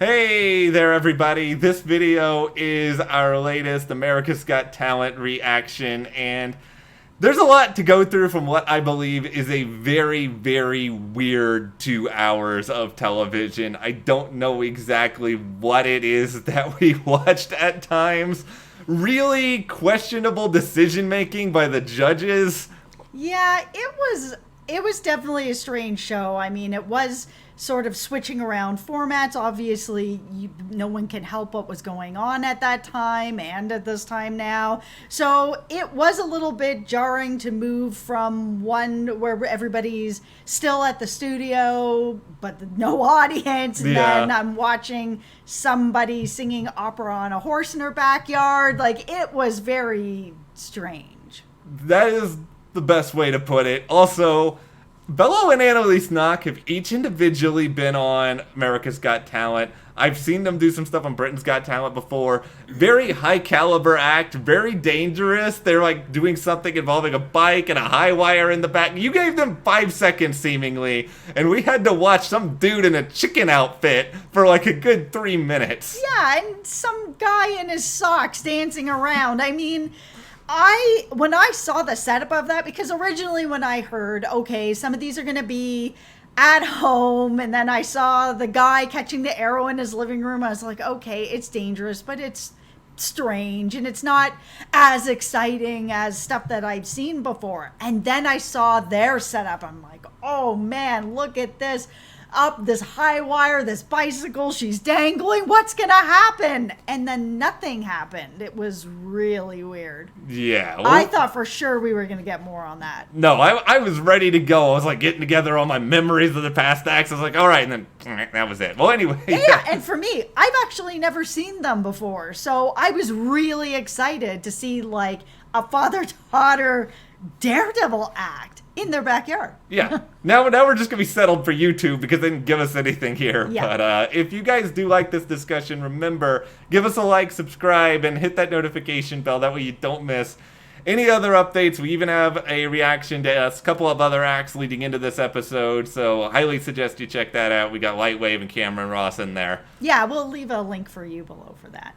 Hey there, everybody. This video is our latest America's Got Talent reaction, and there's a lot to go through from what I believe is a very, very weird 2 hours of television. I don't know exactly what it is that we watched at times. Really questionable decision-making by the judges. Yeah, it was definitely a strange show. I mean, it was sort of switching around formats. Obviously, no one can help what was going on at that time and at this time now. So it was a little bit jarring to move from one where everybody's still at the studio, but no audience. And then I'm watching somebody singing opera on a horse in her backyard. Like, it was very strange. That is the best way to put it. Also, Bello and Annalise Knock have each individually been on America's Got Talent. I've seen them do some stuff on Britain's Got Talent before. Very high caliber act, very dangerous. They're like doing something involving a bike and a high wire in the back. You gave them 5 seconds seemingly, and we had to watch some dude in a chicken outfit for like a good 3 minutes. Yeah, and some guy in his socks dancing around. I mean, when I saw the setup of that, because originally when I heard, okay, some of these are going to be at home, and then I saw the guy catching the arrow in his living room, I was like, okay, it's dangerous, but it's strange, and it's not as exciting as stuff that I've seen before. And then I saw their setup. I'm like, oh man, look at this. Up this high wire, this bicycle, she's dangling, what's gonna happen? And then nothing happened. It was really weird. Yeah. Well, I thought for sure we were gonna get more on that. No, I was ready to go. I was like getting together all my memories of the past acts. I was like, all right, and then that was it. Well, anyway. Yeah, and for me, I've actually never seen them before, so I was really excited to see like a father-daughter Daredevil act in their backyard. Yeah. Now we're just going to be settled for YouTube because they didn't give us anything here. Yeah. But if you guys do like this discussion, remember, give us a like, subscribe, and hit that notification bell. That way you don't miss any other updates. We even have a reaction to a couple of other acts leading into this episode, so I highly suggest you check that out. We got LIGHTWAVE and Cameron Ross in there. Yeah, we'll leave a link for you below for that.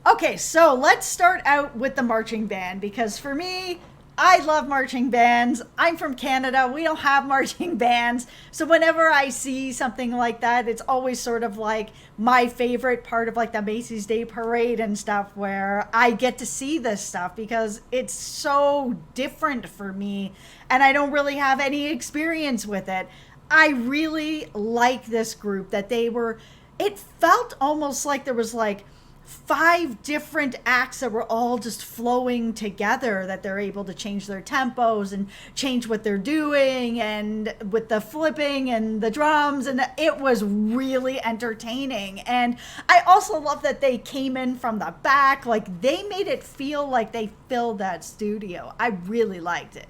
Okay, so let's start out with the marching band, because for me, I love marching bands. I'm from Canada. We don't have marching bands. So whenever I see something like that, it's always sort of like my favorite part of like the Macy's Day Parade and stuff, where I get to see this stuff because it's so different for me and I don't really have any experience with it. I really like this group that it felt almost like there was like 5 different acts that were all just flowing together, that they're able to change their tempos and change what they're doing, and with the flipping and the drums, and it was really entertaining. And I also love that they came in from the back, like they made it feel like they filled that studio. I really liked it.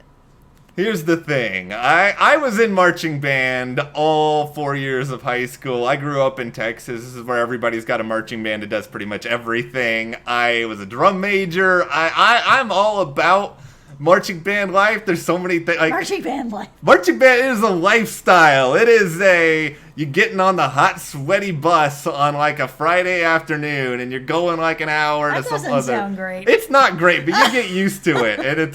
Here's the thing. I was in marching band all 4 years of high school. I grew up in Texas. This is where everybody's got a marching band that does pretty much everything. I was a drum major. I'm all about marching band life. There's so many things. Like, Marching band life. Marching band is a lifestyle. It is you getting on the hot, sweaty bus on like a Friday afternoon, and you're going like an hour to some other. That doesn't sound great. It's not great, but you get used to it, and it's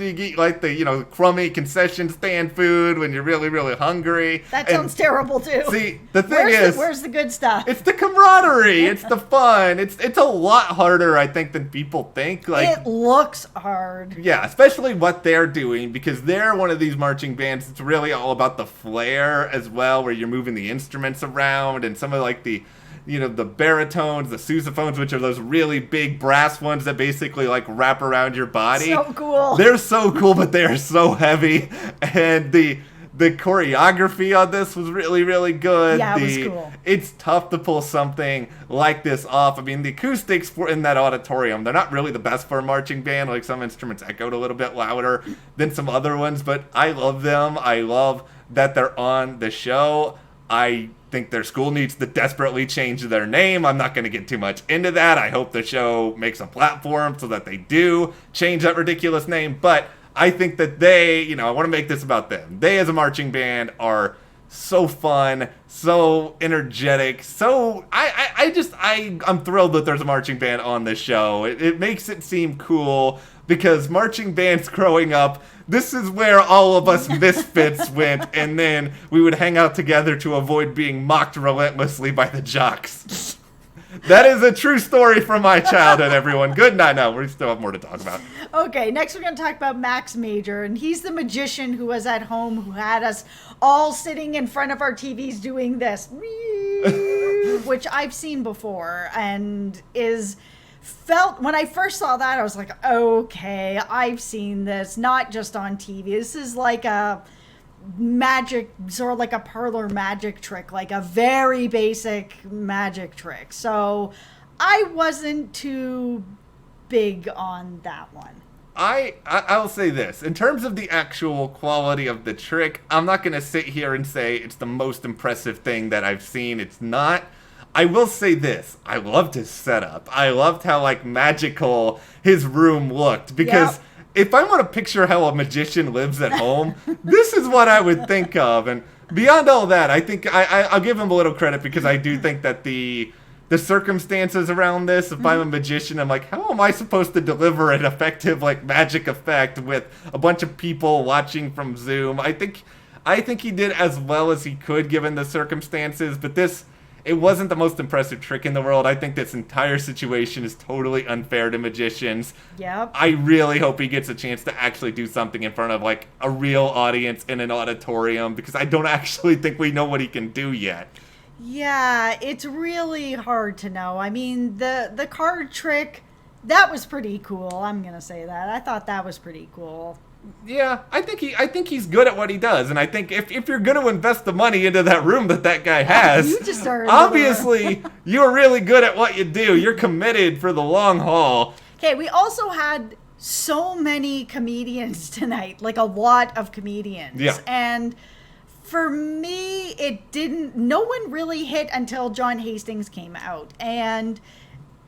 you get like the crummy concession stand food when you're really, really hungry. That sounds terrible too. See, the thing is, where's the good stuff? It's the camaraderie. It's the fun. It's a lot harder, I think, than people think. Like, it looks hard. Yeah, especially what they're doing, because they're one of these marching bands. It's really all about the flair as well, where you're moving the instruments around, and some of like the baritones, the sousaphones, which are those really big brass ones that basically like wrap around your body. So cool. They're so cool, but they are so heavy, and the choreography on this was really, really good. Yeah, it was cool. It's tough to pull something like this off. I mean, the acoustics in that auditorium, they're not really the best for a marching band. Like, some instruments echoed a little bit louder than some other ones, but I love them. I love that they're on the show. I think their school needs to desperately change their name. I'm not going to get too much into that. I hope the show makes a platform so that they do change that ridiculous name, but I think that they, I want to make this about them. They, as a marching band, are so fun, so energetic, so I'm thrilled that there's a marching band on this show. It makes it seem cool because marching bands growing up, this is where all of us misfits went, and then we would hang out together to avoid being mocked relentlessly by the jocks. That is a true story from my childhood, everyone. Good night. No, we still have more to talk about. Okay, next we're going to talk about Max Major, and he's the magician who was at home, who had us all sitting in front of our TVs doing this, which I've seen before, and when I first saw that, I was like, okay, I've seen this, not just on TV. This is like a magic, sort of like a parlor magic trick, like a very basic magic trick. So I wasn't too big on that one. I'll say this. In terms of the actual quality of the trick, I'm not going to sit here and say it's the most impressive thing that I've seen. It's not. I will say this. I loved his setup. I loved how, like, magical his room looked. Because if I want to picture how a magician lives at home, this is what I would think of. And beyond all that, I think I'll give him a little credit because I do think that the circumstances around this, if I'm a magician, I'm like, how am I supposed to deliver an effective, like, magic effect with a bunch of people watching from Zoom? I think he did as well as he could given the circumstances, but it wasn't the most impressive trick in the world. I think this entire situation is totally unfair to magicians. Yep. I really hope he gets a chance to actually do something in front of, like, a real audience in an auditorium, because I don't actually think we know what he can do yet. Yeah, it's really hard to know. I mean, the card trick, that was pretty cool. I'm going to say that. I thought that was pretty cool. Yeah, I think he's good at what he does, and I think if you're going to invest the money into that room that guy has, you just obviously you're really good at what you do. You're committed for the long haul. Okay, we also had so many comedians tonight, like a lot of comedians. Yeah. And for me, no one really hit until John Hastings came out. And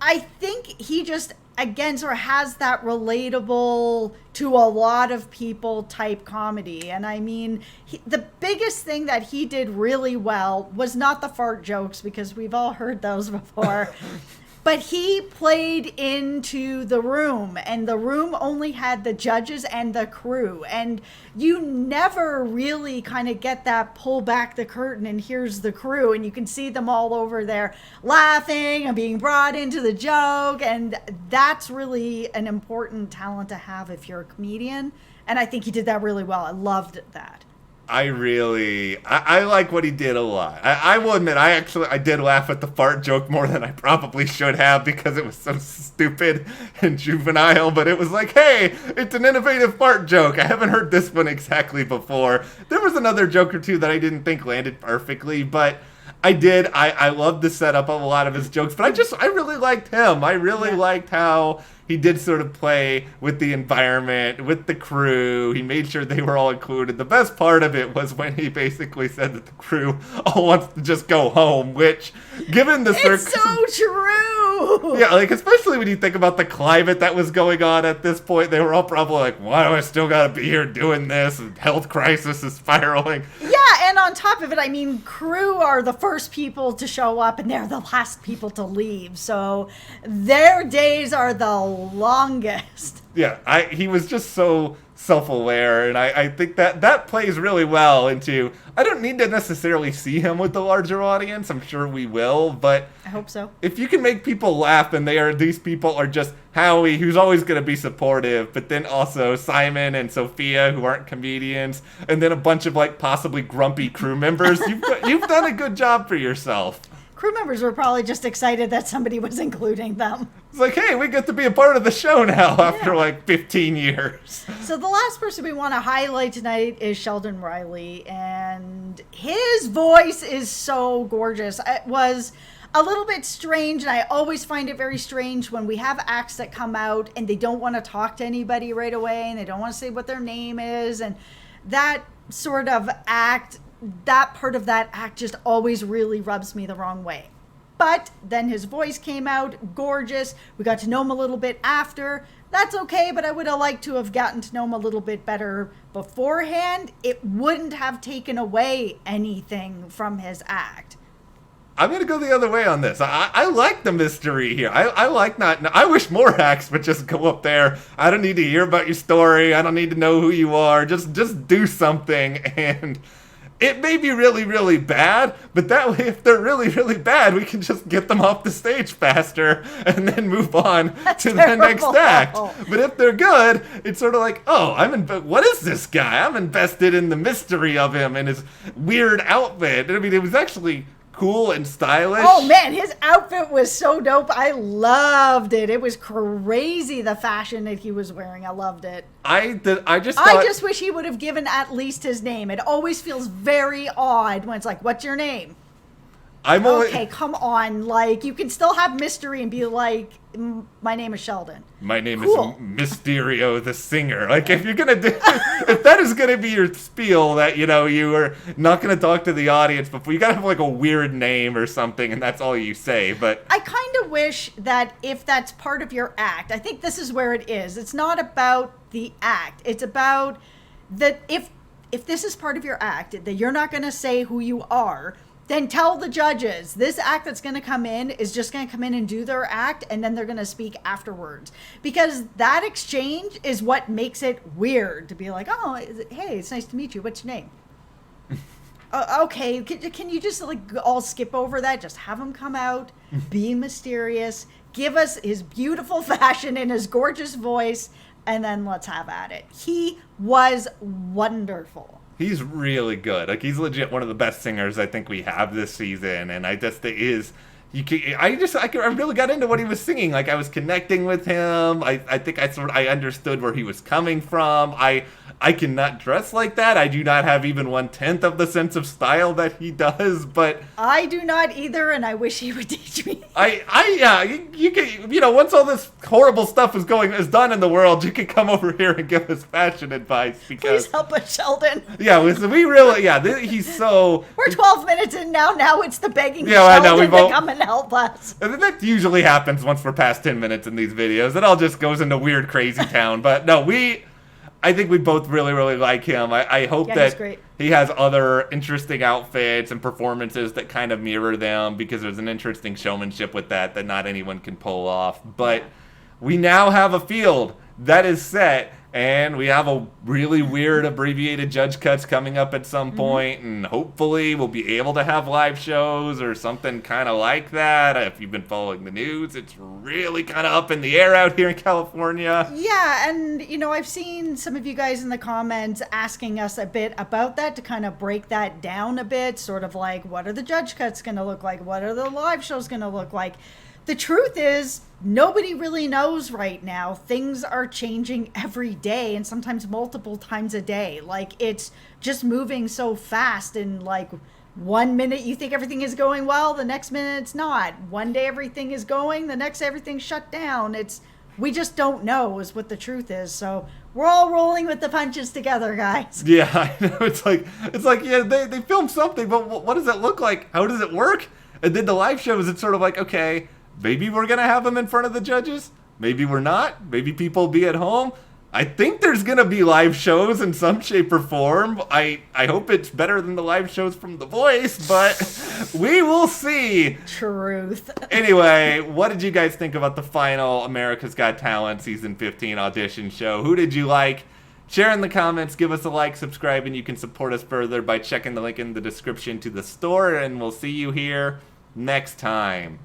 I think he just, again, sort of has that relatable to a lot of people type comedy. And I mean, the biggest thing that he did really well was not the fart jokes, because we've all heard those before. But he played into the room, and the room only had the judges and the crew. And you never really kind of get that pull back the curtain and here's the crew. And you can see them all over there laughing and being brought into the joke. And that's really an important talent to have if you're a comedian. And I think he did that really well. I loved that. I like what he did a lot. I will admit, I did laugh at the fart joke more than I probably should have, because it was so stupid and juvenile, but it was like, hey, it's an innovative fart joke. I haven't heard this one exactly before. There was another joke or two that I didn't think landed perfectly, but I loved the setup of a lot of his jokes, but I really liked him. I really liked how he did sort of play with the environment, with the crew. He made sure they were all included. The best part of it was when he basically said that the crew all wants to just go home, which, given the It's so true! Yeah, like, especially when you think about the climate that was going on at this point, they were all probably like, why do I still gotta be here doing this? And health crisis is spiraling. Yeah, and on top of it, I mean, crew are the first people to show up, and they're the last people to leave. So their days are the longest. Yeah, he was just so self-aware, and I think that plays really well into, I don't need to necessarily see him with the larger audience. I'm sure we will, but I hope so. If you can make people laugh, and these people are just Howie, who's always going to be supportive, but then also Simon and Sophia, who aren't comedians, and then a bunch of, like, possibly grumpy crew members, you've done a good job for yourself. Crew members were probably just excited that somebody was including them. It's like, hey, we get to be a part of the show now after like 15 years. So the last person we want to highlight tonight is Sheldon Riley, and his voice is so gorgeous. It was a little bit strange, and I always find it very strange when we have acts that come out and they don't want to talk to anybody right away, and they don't want to say what their name is, and that sort of act, that part of that act just always really rubs me the wrong way. but then his voice came out, gorgeous. We got to know him a little bit after. That's okay, but I would have liked to have gotten to know him a little bit better beforehand. It wouldn't have taken away anything from his act. I'm going to go the other way on this. I like the mystery here. I like not... I wish more acts would just go up there. I don't need to hear about your story. I don't need to know who you are. Just do something. And it may be really, really bad, but that way, if they're really, really bad, we can just get them off the stage faster and then move on to the next act. But if they're good, it's sort of like, oh, what is this guy? I'm invested in the mystery of him and his weird outfit. I mean, it was actually cool and stylish. Oh man, his outfit was so dope. I loved it. It was crazy, the fashion that he was wearing. I loved it. I just wish he would have given at least his name. It always feels very odd when it's like, what's your name? Okay, come on. Like, you can still have mystery and be like, my name is Sheldon. My name is Mysterio the singer. Like, if you're gonna do, if that is gonna be your spiel, that you are not gonna talk to the audience before, you gotta have like a weird name or something, and that's all you say. But I kind of wish that if that's part of your act, I think this is where it is. It's not about the act. It's about that if this is part of your act, that you're not gonna say who you are. Then tell the judges, this act that's going to come in is just going to come in and do their act, and then they're going to speak afterwards. Because that exchange is what makes it weird to be like, oh, hey, it's nice to meet you. What's your name? Okay, can you just like all skip over that? Just have him come out, be mysterious, give us his beautiful fashion and his gorgeous voice, and then let's have at it. He was wonderful. He's really good. Like, he's legit one of the best singers I think we have this season, and I really got into what he was singing. Like, I was connecting with him. I think I understood where he was coming from. I cannot dress like that. I do not have even 1/10 of the sense of style that he does, but I do not either, and I wish he would teach me. You can, once all this horrible stuff is done in the world, you can come over here and give us fashion advice. Because please help us, Sheldon. Yeah, he's so. We're 12 minutes in now. Now it's the begging Sheldon to come and help us. And that usually happens once we're past 10 minutes in these videos. It all just goes into weird, crazy town. But no, I think we both really, really like him. I hope that he has other interesting outfits and performances that kind of mirror them, because there's an interesting showmanship with that not anyone can pull off. But we now have a field that is set, and we have a really weird abbreviated judge cuts coming up at some point, and hopefully we'll be able to have live shows or something kind of like that. If you've been following the news, it's really kind of up in the air out here in California. Yeah, and I've seen some of you guys in the comments asking us a bit about that, to kind of break that down a bit, sort of like, what are the judge cuts going to look like? What are the live shows going to look like? The truth is, nobody really knows right now. Things are changing every day, and sometimes multiple times a day. Like, it's just moving so fast, and like, one minute you think everything is going well, the next minute it's not. One day everything is going, the next everything's shut down. We just don't know is what the truth is. So we're all rolling with the punches together, guys. Yeah, I know. It's like yeah, they filmed something, but what does it look like? How does it work? And then the live shows, it's sort of like, okay, maybe we're going to have them in front of the judges. Maybe we're not. Maybe people will be at home. I think there's going to be live shows in some shape or form. I hope it's better than the live shows from The Voice, but we will see. Truth. Anyway, what did you guys think about the final America's Got Talent Season 15 audition show? Who did you like? Share in the comments, give us a like, subscribe, and you can support us further by checking the link in the description to the store, and we'll see you here next time.